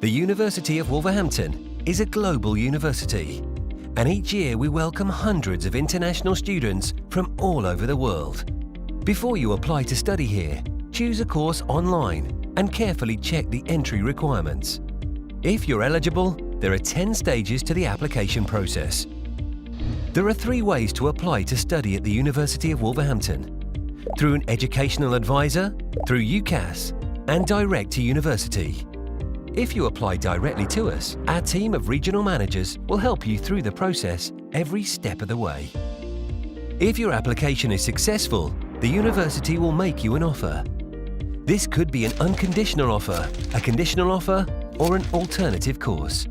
The University of Wolverhampton is a global university, and each year we welcome hundreds of international students from all over the world. Before you apply to study here, choose a course online and carefully check the entry requirements. If you're eligible, there are 10 stages to the application process. There are 3 ways to apply to study at the University of Wolverhampton: through an educational advisor, through UCAS, and direct to university. If you apply directly to us, our team of regional managers will help you through the process every step of the way. If your application is successful, the university will make you an offer. This could be an unconditional offer, a conditional offer, or an alternative course.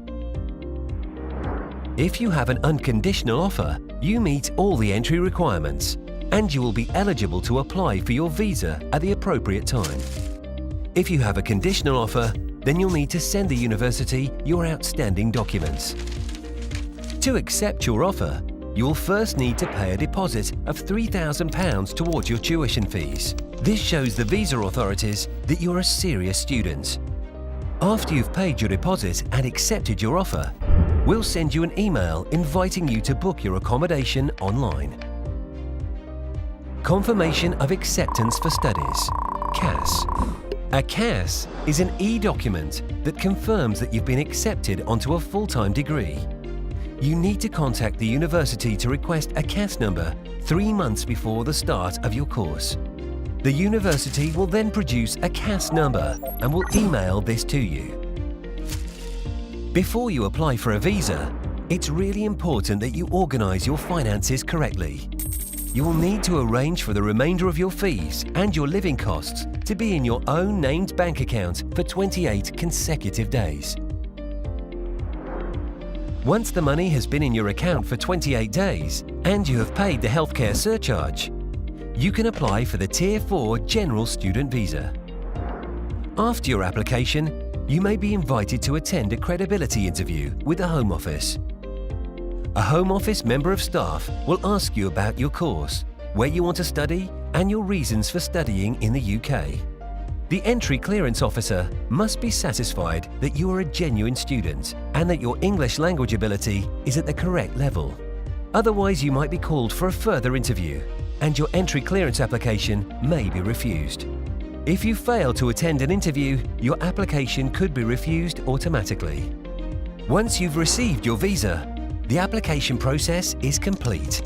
If you have an unconditional offer, you meet all the entry requirements, and you will be eligible to apply for your visa at the appropriate time. If you have a conditional offer, then you'll need to send the university your outstanding documents. To accept your offer, you will first need to pay a deposit of £3,000 towards your tuition fees. This shows the visa authorities that you're a serious student. After you've paid your deposit and accepted your offer, we'll send you an email inviting you to book your accommodation online. Confirmation of Acceptance for Studies, CAS. A CAS is an e-document that confirms that you've been accepted onto a full-time degree. You need to contact the university to request a CAS number 3 months before the start of your course. The university will then produce a CAS number and will email this to you. Before you apply for a visa, it's really important that you organise your finances correctly. You will need to arrange for the remainder of your fees and your living costs to be in your own named bank account for 28 consecutive days. Once the money has been in your account for 28 days and you have paid the healthcare surcharge, you can apply for the Tier 4 General Student Visa. After your application, you may be invited to attend a credibility interview with the Home Office. A Home Office member of staff will ask you about your course, where you want to study, and your reasons for studying in the UK. The entry clearance officer must be satisfied that you are a genuine student and that your English language ability is at the correct level. Otherwise, you might be called for a further interview, and your entry clearance application may be refused. If you fail to attend an interview, your application could be refused automatically. Once you've received your visa, the application process is complete,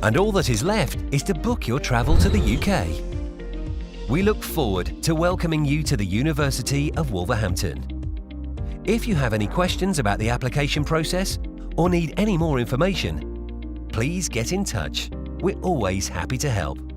and all that is left is to book your travel to the UK. We look forward to welcoming you to the University of Wolverhampton. If you have any questions about the application process or need any more information, please get in touch. We're always happy to help.